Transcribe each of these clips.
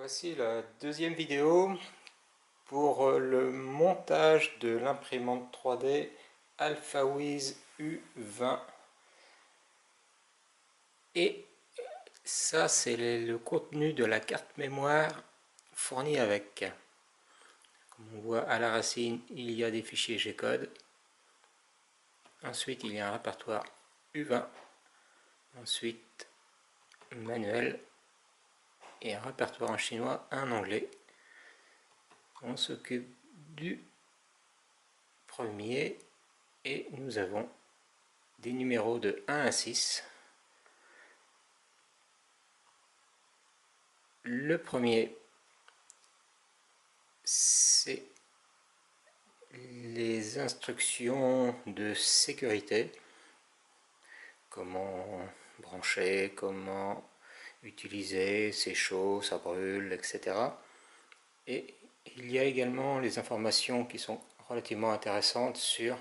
Voici la deuxième vidéo pour le montage de l'imprimante 3D Alphawiz U20. Et ça, c'est le contenu de la carte mémoire fournie avec. Comme on voit à la racine, il y a des fichiers G-code. Ensuite, il y a un répertoire U20. Ensuite, manuel. Et un répertoire en chinois, un anglais. On s'occupe du premier et nous avons des numéros de 1 à 6. Le premier, c'est les instructions de sécurité, comment brancher, comment utiliser, c'est chaud, ça brûle, etc. Et il y a également les informations qui sont relativement intéressantes sur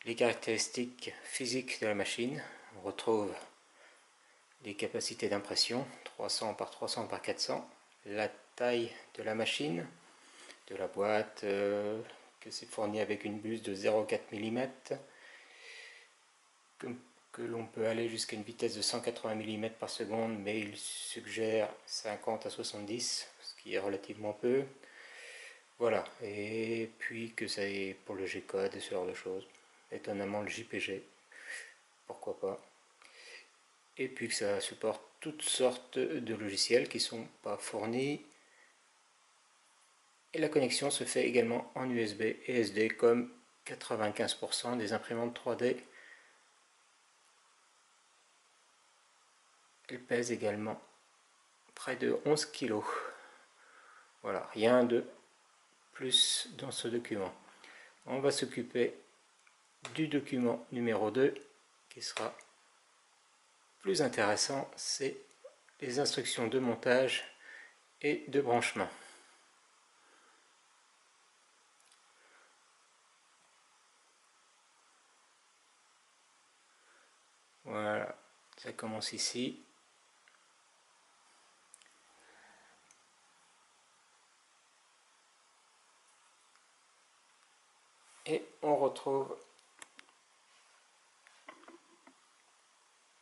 les caractéristiques physiques de la machine. On retrouve les capacités d'impression, 300 par 300 par 400, la taille de la machine, de la boîte, que c'est fourni avec une buse de 0,4 mm, que l'on peut aller jusqu'à une vitesse de 180 mm par seconde, mais il suggère 50 à 70, ce qui est relativement peu. Voilà, et puis que c'est pour le G-code et ce genre de choses. Étonnamment le JPG, pourquoi pas. Et puis que ça supporte toutes sortes de logiciels qui ne sont pas fournis. Et la connexion se fait également en USB et SD comme 95% des imprimantes 3D. Elle pèse également près de 11 kg. Voilà, rien de plus dans ce document. On va s'occuper du document numéro 2 qui sera plus intéressant, c'est les instructions de montage et de branchement. Voilà, ça commence ici. Et on retrouve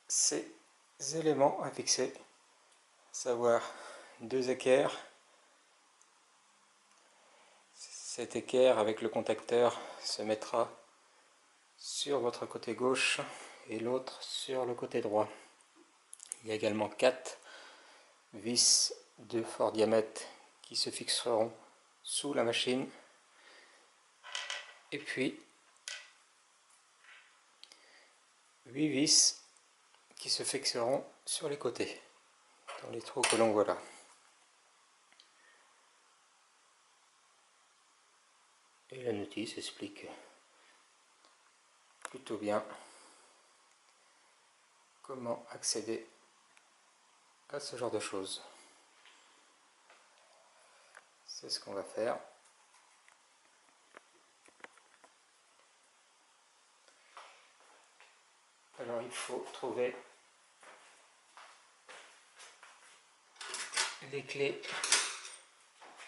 ces éléments à fixer, à savoir deux équerres. Cet équerre avec le contacteur se mettra sur votre côté gauche et l'autre sur le côté droit. Il y a également 4 vis de fort diamètre qui se fixeront sous la machine. Et puis 8 vis qui se fixeront sur les côtés, dans les trous que l'on voit là. Et la notice explique plutôt bien comment accéder à ce genre de choses. C'est ce qu'on va faire. Alors il faut trouver les clés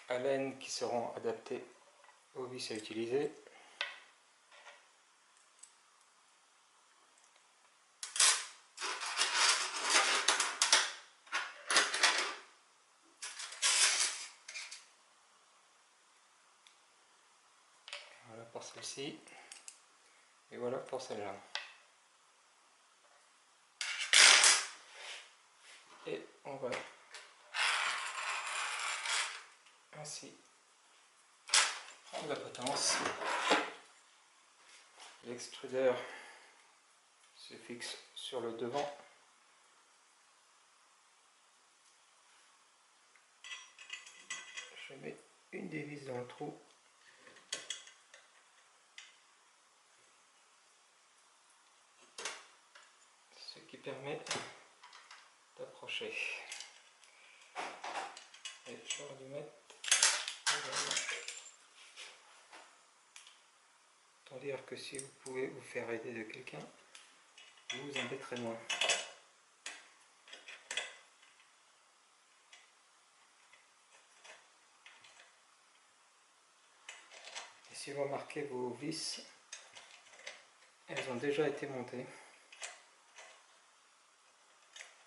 Allen qui seront adaptées aux vis à utiliser. Voilà pour celle-ci et voilà pour celle-là. Et on va ainsi prendre la potence. L'extrudeur se fixe sur le devant. Je mets une des vis dans le trou. Ce qui permet d'approcher. Et j'aurais dû mettre autant dire que si vous pouvez vous faire aider de quelqu'un, vous vous embêterez moins. si vous remarquez, vos vis, elles ont déjà été montées.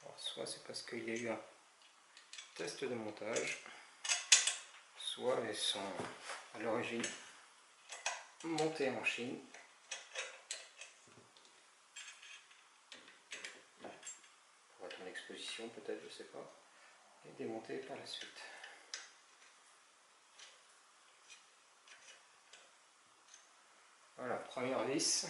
Alors, soit c'est parce qu'il y a eu un test de montage, soit elles sont à l'origine montées en Chine. Pour être en exposition peut-être, je sais pas, et démontées par la suite. Voilà, première vis.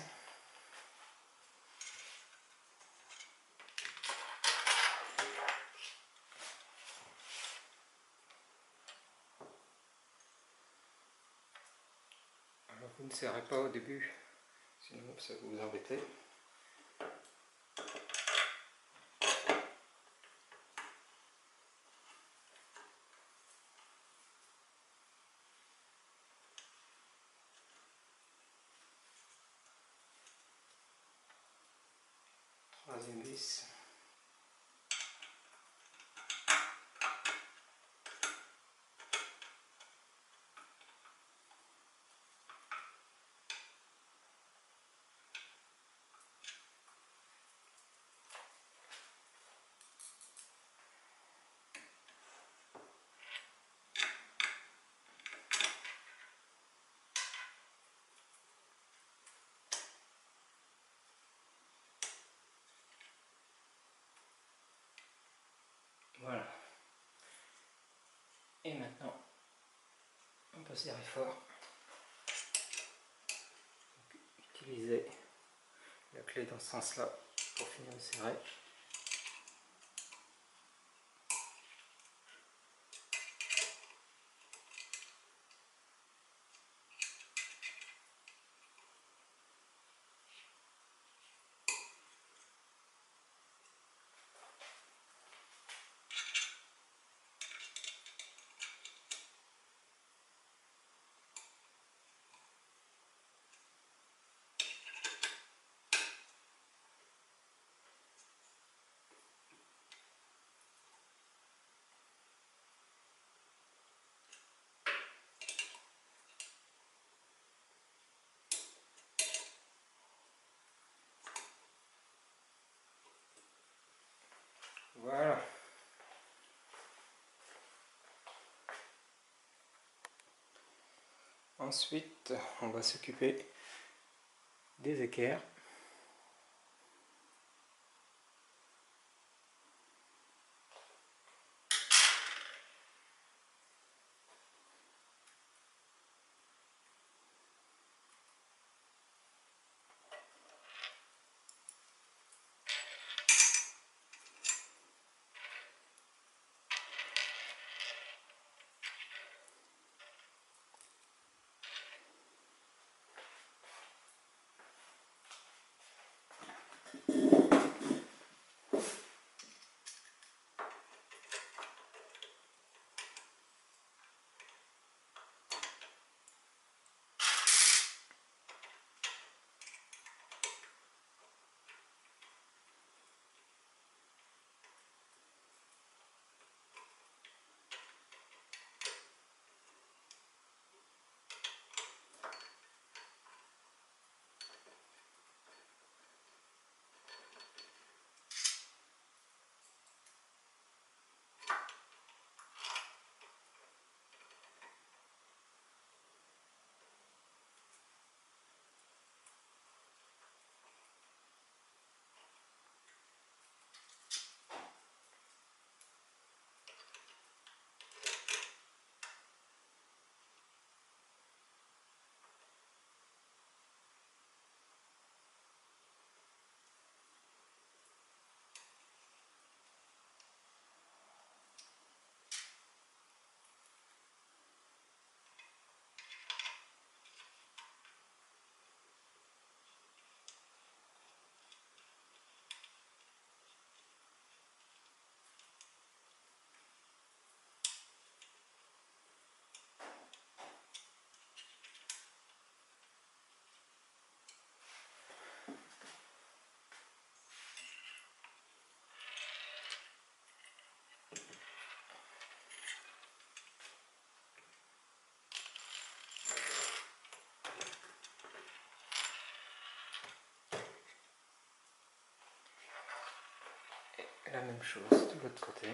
Alors vous ne serrez pas au début, sinon ça va vous embêter. Troisième vis. Voilà. Et maintenant, on peut serrer fort. Utiliser la clé dans ce sens-là pour finir de serrer. Voilà. Ensuite, on va s'occuper des équerres. même chose de l'autre côté.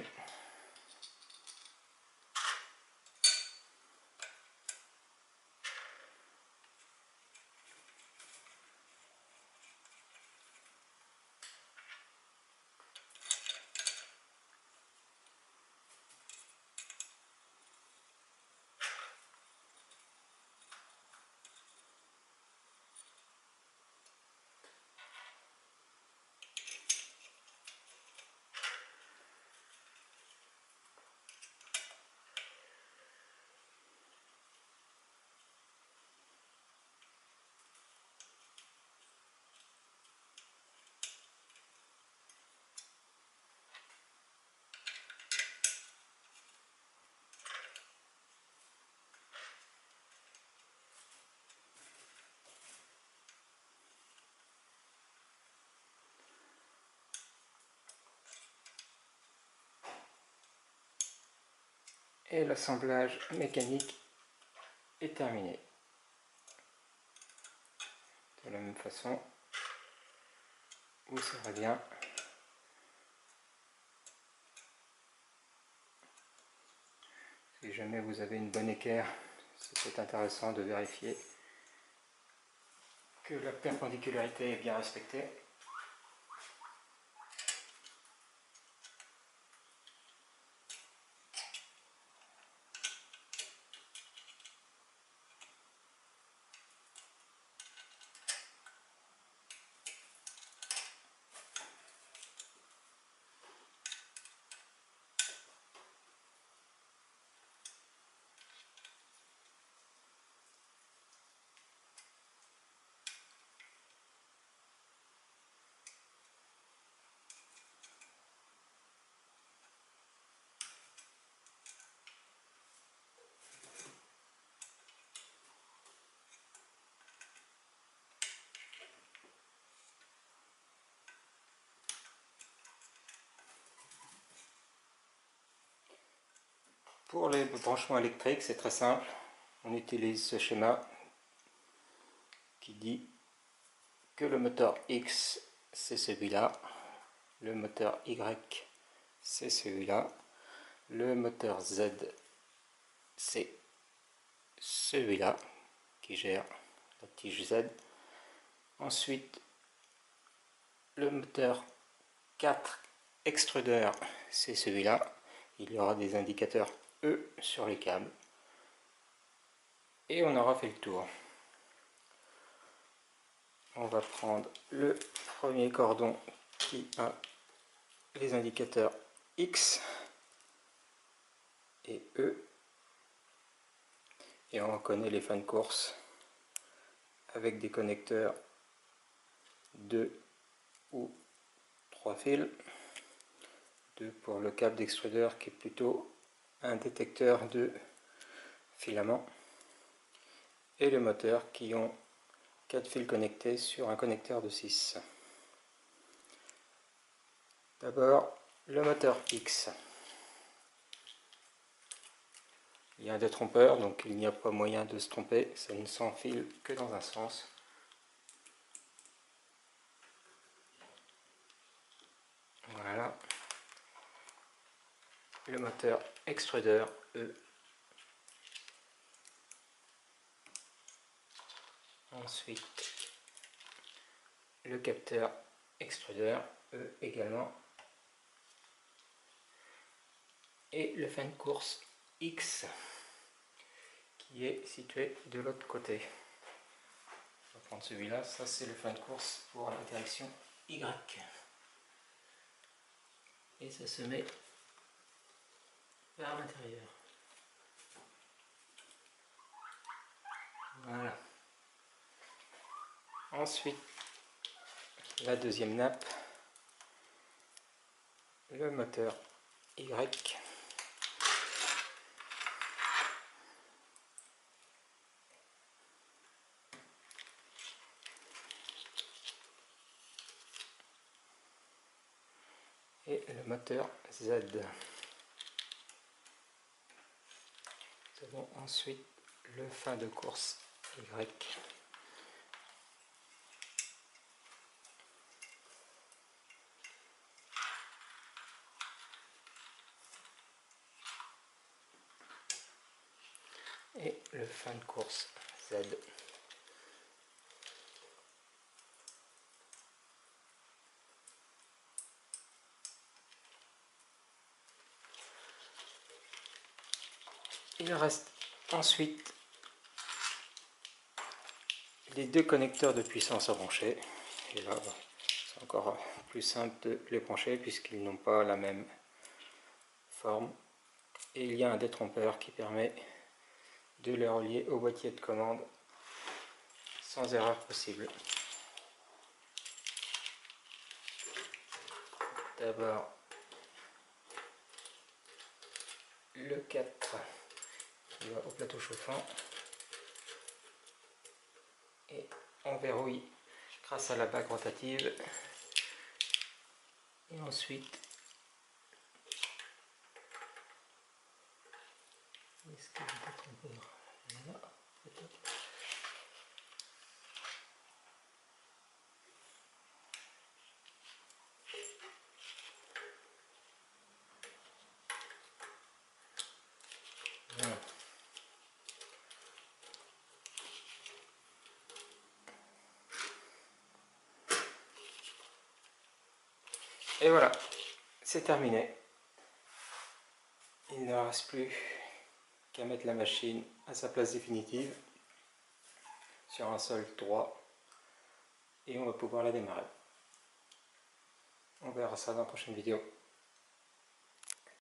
Et l'assemblage mécanique est terminé. De la même façon, vous serrez bien. Si jamais vous avez une bonne équerre, c'est intéressant de vérifier que la perpendicularité est bien respectée. Pour les branchements électriques, c'est très simple. On utilise ce schéma qui dit que le moteur X, c'est celui-là, le moteur Y, c'est celui-là, le moteur Z, c'est celui-là qui gère la tige Z. Ensuite, le moteur 4 extrudeur, c'est celui-là. Il y aura des indicateurs E sur les câbles. Et on aura fait le tour. On va prendre le premier cordon qui a les indicateurs X et E. Et on reconnaît les fins de course avec des connecteurs 2 ou 3 fils. 2 pour le câble d'extrudeur qui est plutôt un détecteur de filaments. Et le moteur qui ont 4 fils connectés sur un connecteur de 6. D'abord, le moteur X. Il y a un détrompeur, donc il n'y a pas moyen de se tromper, ça ne s'enfile que dans un sens. Voilà. Le moteur extrudeur E. Ensuite, le capteur extrudeur E également. Et le fin de course X qui est situé de l'autre côté. On va prendre celui-là, ça c'est le fin de course pour la direction Y. Et ça se met vers l'intérieur. Voilà. Ensuite, la deuxième nappe, le moteur Y. Et le moteur Z. Nous avons ensuite le fin de course Y. et le fin de course Z. Il reste ensuite les deux connecteurs de puissance à brancher. Et là, c'est encore plus simple de les brancher puisqu'ils n'ont pas la même forme. Et il y a un détrompeur qui permet de les relier au boîtier de commande sans erreur possible. D'abord le 4 qui va au plateau chauffant et on verrouille grâce à la bague rotative. Et ensuite, est-ce que le détrompeur est là, peut-être. Voilà. Et voilà, c'est terminé. Il ne reste plus qu'à mettre la machine à sa place définitive sur un sol droit et on va pouvoir la démarrer. On verra ça dans la prochaine vidéo.